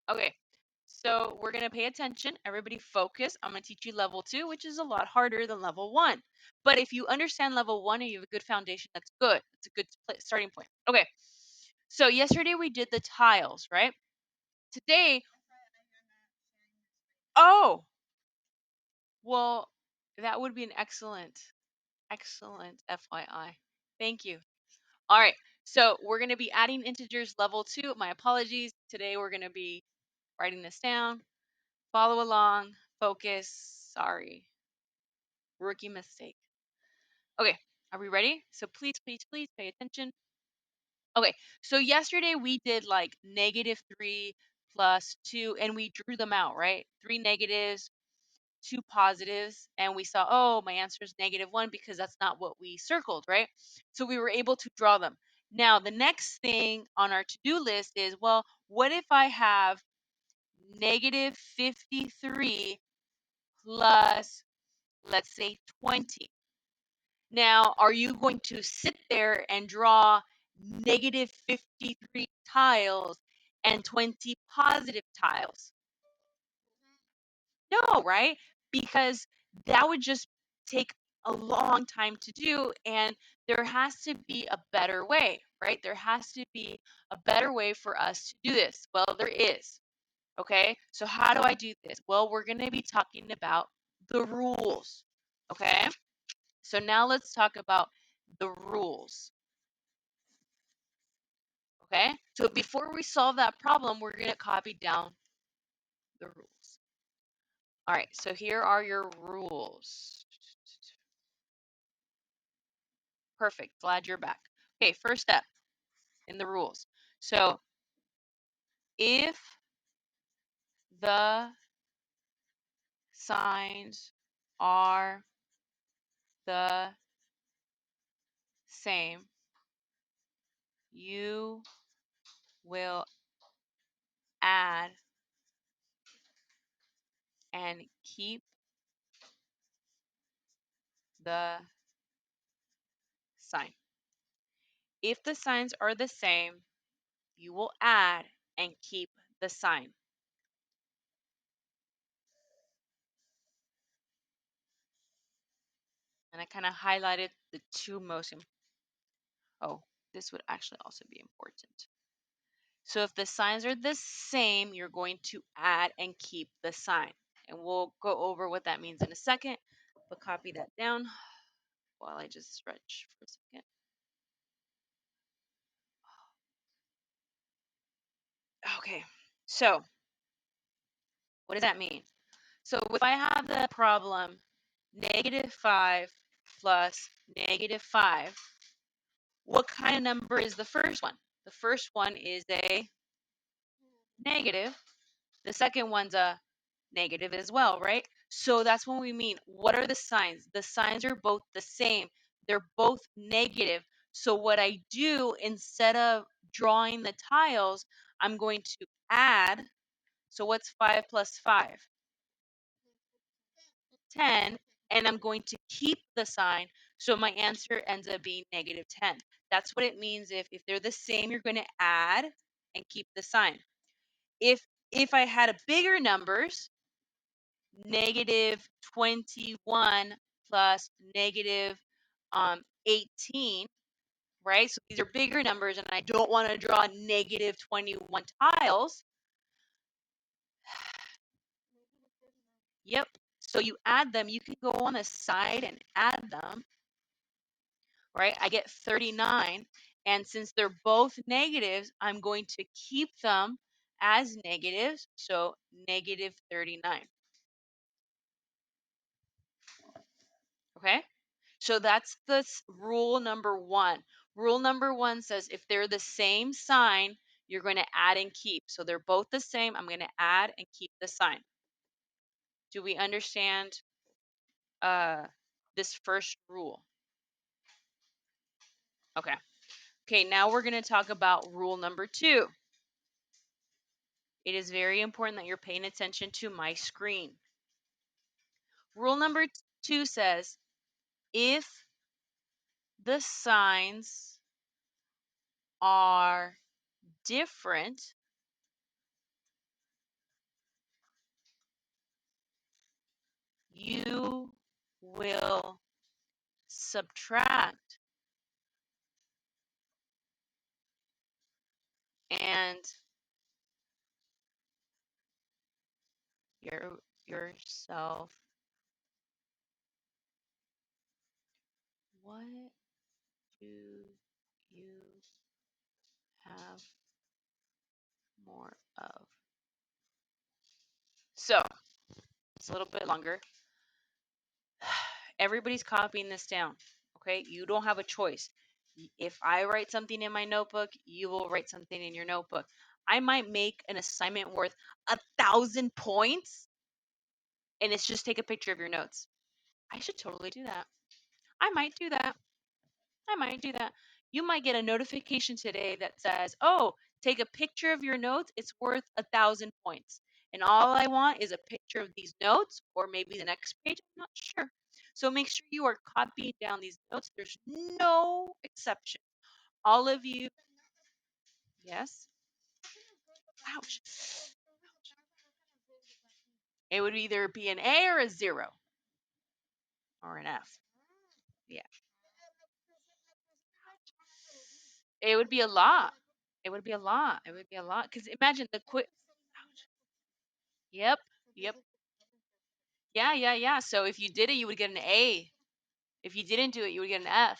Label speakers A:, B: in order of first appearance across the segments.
A: Okay, so we're going to pay attention. Everybody focus. I'm going to teach you level 2, which is a lot harder than level 1. But if you understand level 1 and you have a good foundation, that's good. It's a good starting point. Okay, so yesterday we did the tiles, right? Today, oh, well, that would be an excellent FYI. Thank you. All right, so we're going to be adding integers level 2. My apologies. Today we're going to be writing this down. Follow along, focus. Sorry, rookie mistake. Okay, are we ready? So please pay attention. Okay, so yesterday we did like -3 plus 2, and we drew them out, right? 3 negatives, 2 positives, and we saw, oh, my answer is -1 because that's not what we circled, right? So we were able to draw them. Now, the next thing on our to-do list is, well, what if I have -53 plus, let's say, 20? Now, are you going to sit there and draw -53 tiles and 20 positive tiles? No, right? Because that would just take a long time to do, and there has to be a better way, right? There has to be a better way for us to do this. Well, there is. Okay, so how do I do this? Well, we're going to be talking about the rules. Okay, so now let's talk about the rules. Okay, so before we solve that problem, we're going to copy down the rules. All right, so here are your rules. Perfect, glad you're back. Okay, first step in the rules. So if the signs are the same, you will add and keep the sign. If the signs are the same, you will add and keep the sign. And I kind of highlighted the two most important. Oh, this would actually also be important. So if the signs are the same, you're going to add and keep the sign. And we'll go over what that means in a second, but copy that down while I just stretch for a second. Okay, so what does that mean? So if I have the problem -5 plus -5, what kind of number is the first one? The first one is a negative. The second one's a negative as well, right? So that's what we mean. What are the signs? The signs are both the same. They're both negative. So what I do, instead of drawing the tiles, I'm going to add. So what's 5 plus 5? 10. And I'm going to keep the sign. So my answer ends up being -10. That's what it means. If they're the same, you're going to add and keep the sign. If I had a bigger numbers, -21 plus -18, right? So these are bigger numbers, and I don't want to draw -21 tiles. Yep. So you add them. You can go on the side and add them, right? I get 39. And since they're both negatives, I'm going to keep them as negatives. So -39. Okay? So that's the rule number 1. Rule number 1 says if they're the same sign, you're going to add and keep. So they're both the same. I'm going to add and keep the sign. Do we understand this first rule? Okay. Okay, now we're going to talk about rule number 2. It is very important that you're paying attention to my screen. Rule number 2 says if the signs are different, you will subtract and yourself, what do you have more of? So it's a little bit longer. Everybody's copying this down. Okay, you don't have a choice. If I write something in my notebook, you will write something in your notebook. I might make an assignment worth 1,000 points, and it's just take a picture of your notes. I should totally do that. I might do that. I might do that. You might get a notification today that says, "Oh, take a picture of your notes. It's worth 1,000 points." And all I want is a picture of these notes, or maybe the next page. I'm not sure. So make sure you are copying down these notes. There's no exception. All of you, yes. Ouch. It would either be an A or a 0 or an F. Yeah. It would be a lot. It would be a lot. It would be a lot. Because imagine the quick. Yep. Yep. Yeah, yeah, yeah. So if you did it, you would get an A. If you didn't do it, you would get an F.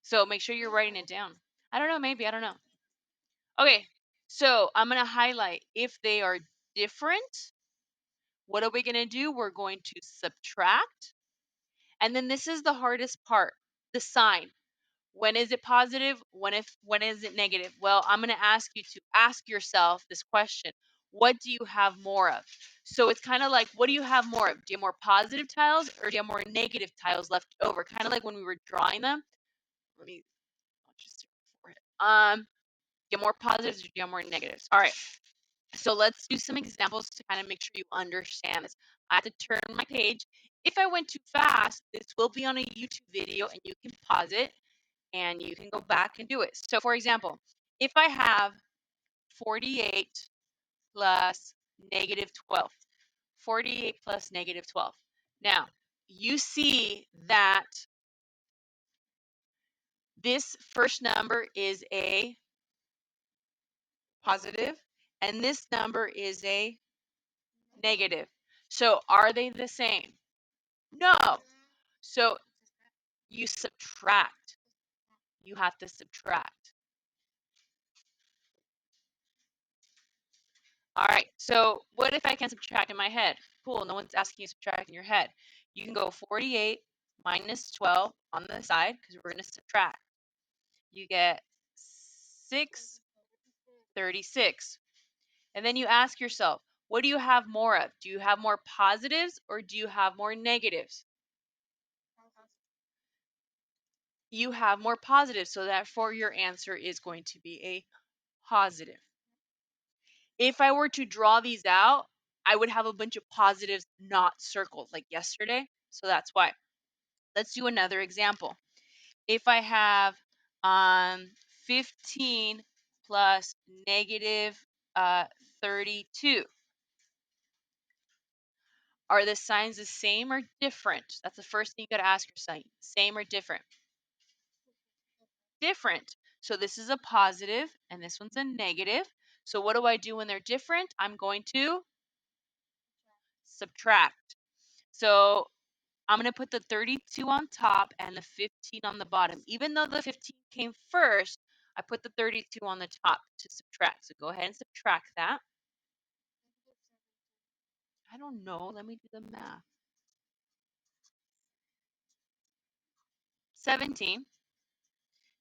A: So make sure you're writing it down. I don't know, maybe. I don't know. Okay. So I'm going to highlight if they are different. What are we going to do? We're going to subtract. And then this is the hardest part, the sign. When is it positive? When is it negative? Well, I'm going to ask you to ask yourself this question. What do you have more of? So it's kind of like, what do you have more of? Do you have more positive tiles or do you have more negative tiles left over? Kind of like when we were drawing them. Let me I'll just do it. Do you have more positives or do you have more negatives? All right. So let's do some examples to kind of make sure you understand this. I have to turn my page. If I went too fast, this will be on a YouTube video and you can pause it and you can go back and do it. So for example, if I have 48 plus negative 12, 48 plus negative 12. Now, you see that this first number is a positive and this number is a negative. So are they the same? No. So you subtract. You have to subtract. All right, so what if I can subtract in my head? Cool, no one's asking you to subtract in your head. You can go 48 minus 12 on the side because we're going to subtract. You get 636. And then you ask yourself, what do you have more of? Do you have more positives or do you have more negatives? You have more positives, so therefore your answer is going to be a positive. If I were to draw these out, I would have a bunch of positives not circled like yesterday. So that's why. Let's do another example. If I have 15 plus negative 32, are the signs the same or different? That's the first thing you got to ask yourself. Same or different? Different. So this is a positive and this one's a negative. So what do I do when they're different? I'm going to subtract. So I'm going to put the 32 on top and the 15 on the bottom. Even though the 15 came first, I put the 32 on the top to subtract. So go ahead and subtract that. I don't know. Let me do the math. 17.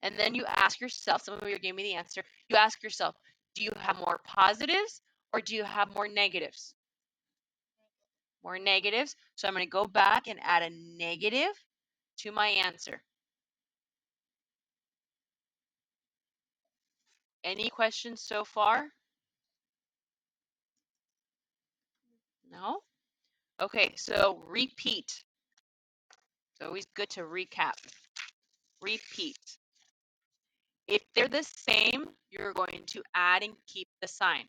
A: And then you ask yourself, some of you gave me the answer. You ask yourself, do you have more positives or do you have more negatives? More negatives. So I'm going to go back and add a negative to my answer. Any questions so far? No? Okay, so repeat. It's always good to recap. Repeat. If they're the same, you're going to add and keep the sign.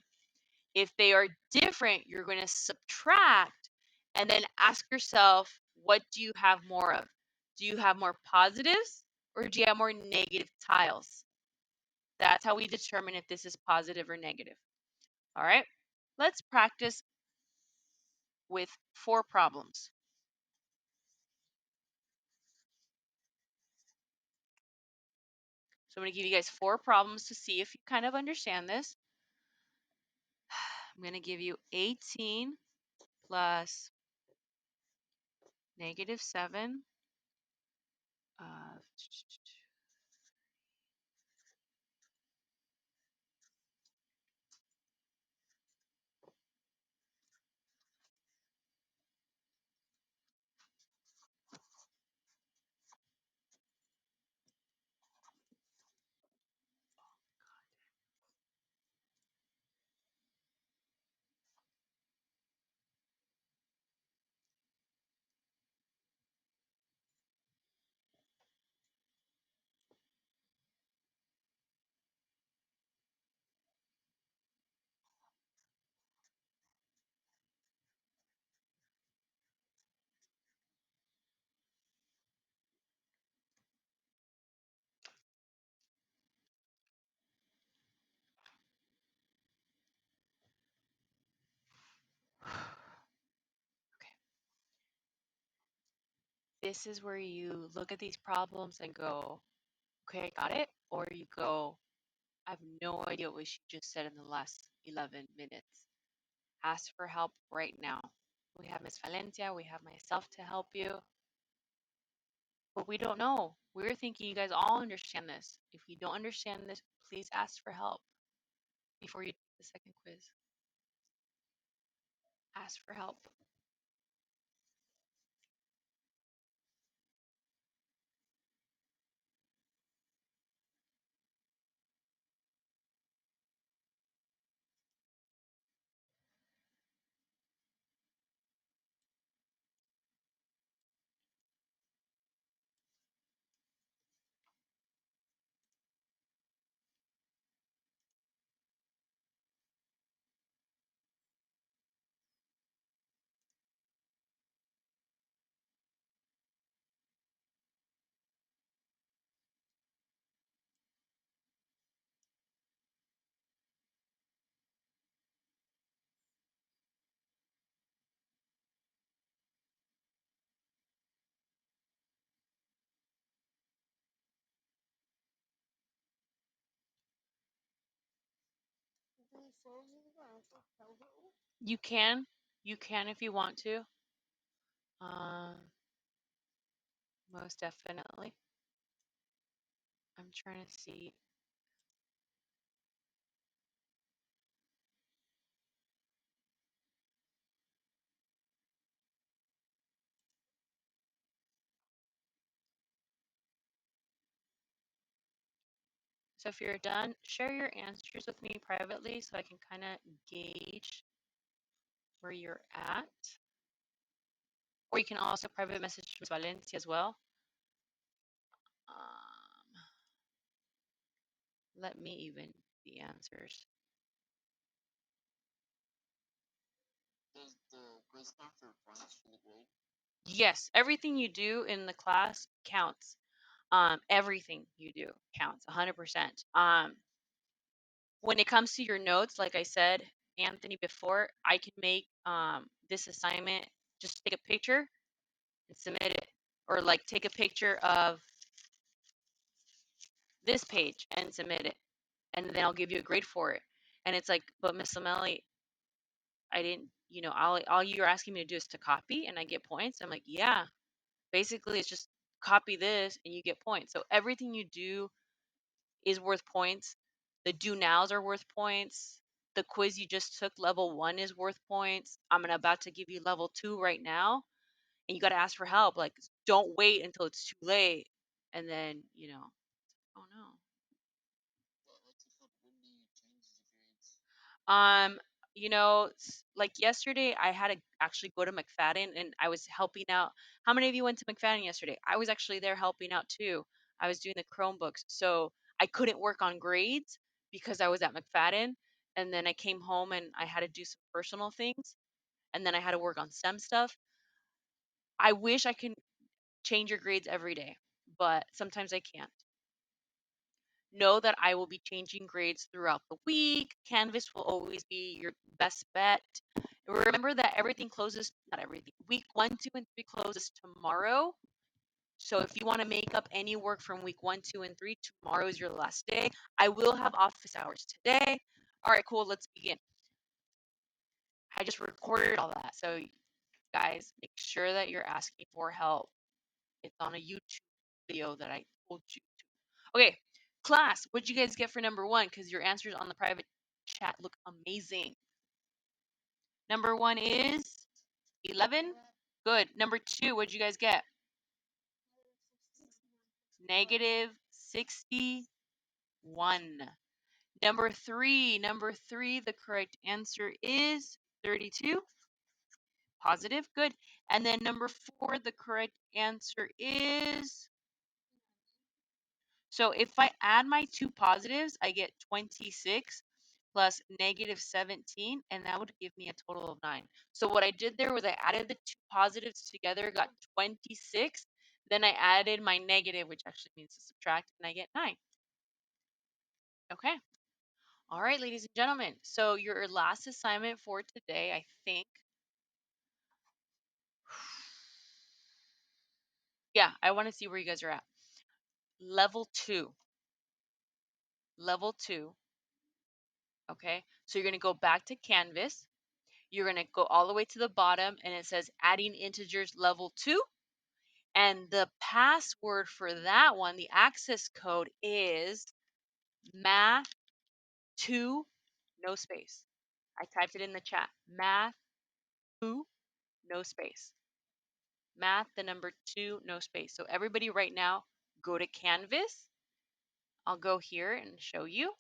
A: If they are different, you're going to subtract and then ask yourself, What do you have more of? Do you have more positives or do you have more negative tiles? That's how we determine if this is positive or negative. All right, let's practice with 4 problems. So I'm going to give you guys 4 problems to see if you kind of understand this. I'm going to give you 18 plus negative 7. Uh, okay. This is where you look at these problems and go, okay, I got it. Or you go, I have no idea what she just said in the last 11 minutes. Ask for help right now. We have Miss Valencia, we have myself to help you, but we don't know. We're thinking you guys all understand this. If you don't understand this, please ask for help before you take the second quiz. Ask for help. You can, you can if you want to. Um, Most definitely. I'm trying to see. So if you're done, share your answers with me privately so I can kind of gauge where you're at. Or you can also private message Ms. Valencia as well. Um, Let me even the answers. Yes, everything you do in the class counts. Everything you do counts 100%. When it comes to your notes, like I said, Anthony, before, I can make this assignment, just take a picture and submit it. Or like take a picture of this page and submit it. And then I'll give you a grade for it. And it's like, but Miss Lamelli, I didn't, all you're asking me to do is to copy and I get points. I'm like, yeah, basically it's just copy this and you get points. So everything you do is worth points. The do nows are worth points. The quiz you just took, level 1, is worth points. I'm about to give you level 2 right now, and you got to ask for help. Like, don't wait until it's too late. And then, oh no. Um, like yesterday, I had to actually go to McFadden and I was helping out. How many of you went to McFadden yesterday? I was actually there helping out too. I was doing the Chromebooks. So I couldn't work on grades because I was at McFadden. And then I came home and I had to do some personal things. And then I had to work on STEM stuff. I wish I can change your grades every day, but sometimes I can't. Know that I will be changing grades throughout the week. Canvas will always be your best bet. Remember that everything closes, not everything, week 1, 2, and 3 closes tomorrow. So if you want to make up any work from week 1, 2, and 3, tomorrow is your last day. I will have office hours today. All right, cool. Let's begin. I just recorded all that. So guys, make sure that you're asking for help. It's on a YouTube video that I told you to. Okay, class, what'd you guys get for number 1? Because your answers on the private chat look amazing. Number 1 is 11. Good. Number 2, what'd you guys get? Negative 61. Number 3, the correct answer is 32. Positive. Good. And then number 4, the correct answer is, so if I add my two positives, I get 26 plus negative 17, and that would give me a total of 9. So what I did there was I added the two positives together, got 26. Then I added my negative, which actually means to subtract, and I get 9. Okay. All right, ladies and gentlemen. So your last assignment for today, I think. Yeah, I want to see where you guys are at. Level 2. Level 2. Okay. So you're going to go back to Canvas. You're going to go all the way to the bottom, and it says adding integers level 2. And the password for that one, the access code is math 2, no space. I typed it in the chat. Math 2, no space. Math, the number 2, no space. So everybody right now, go to Canvas. I'll go here and show you.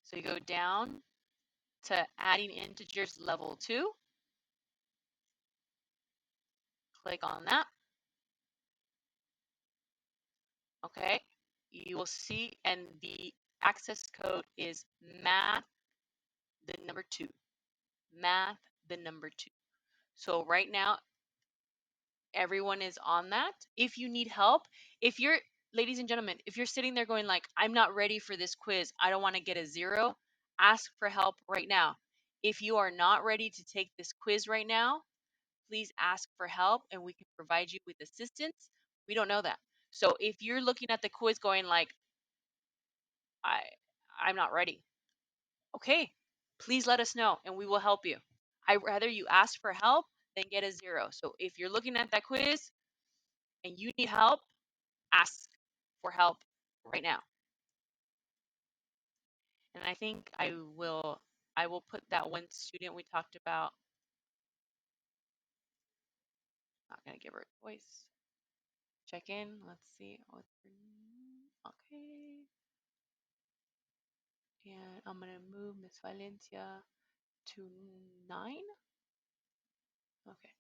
A: So you go down to adding integers level 2. Click on that. Okay. You will see, and the access code is math, the number 2. Math, the number 2. So right now, everyone is on that. If you need help, if you're, ladies and gentlemen, if you're sitting there going like, I'm not ready for this quiz, I don't want to get a 0, ask for help right now. If you are not ready to take this quiz right now, please ask for help and we can provide you with assistance. We don't know that. So if you're looking at the quiz going like, I, I'm not ready. Okay, please let us know and we will help you. I'd rather you ask for help than get a 0. So if you're looking at that quiz and you need help, ask for help right now. And I think I will put that one student we talked about. Not gonna give her a voice. Check in. Let's see what's her name. Okay. And I'm gonna move Miss Valencia to 9. Okay.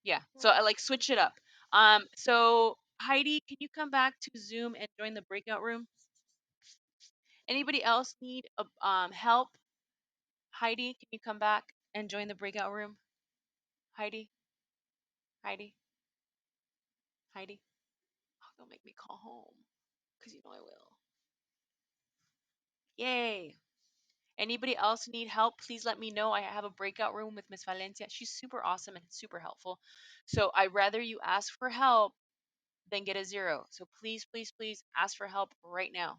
A: Yeah. So I like switch it up. So Heidi, can you come back to Zoom and join the breakout room? Anybody else need help? Heidi, can you come back and join the breakout room? Heidi, Heidi, Heidi. Oh, don't make me call home, because you know I will. Yay. Anybody else need help? Please let me know. I have a breakout room with Miss Valencia. She's super awesome and super helpful. So I'd rather you ask for help than get a 0. So please, please, please ask for help right now.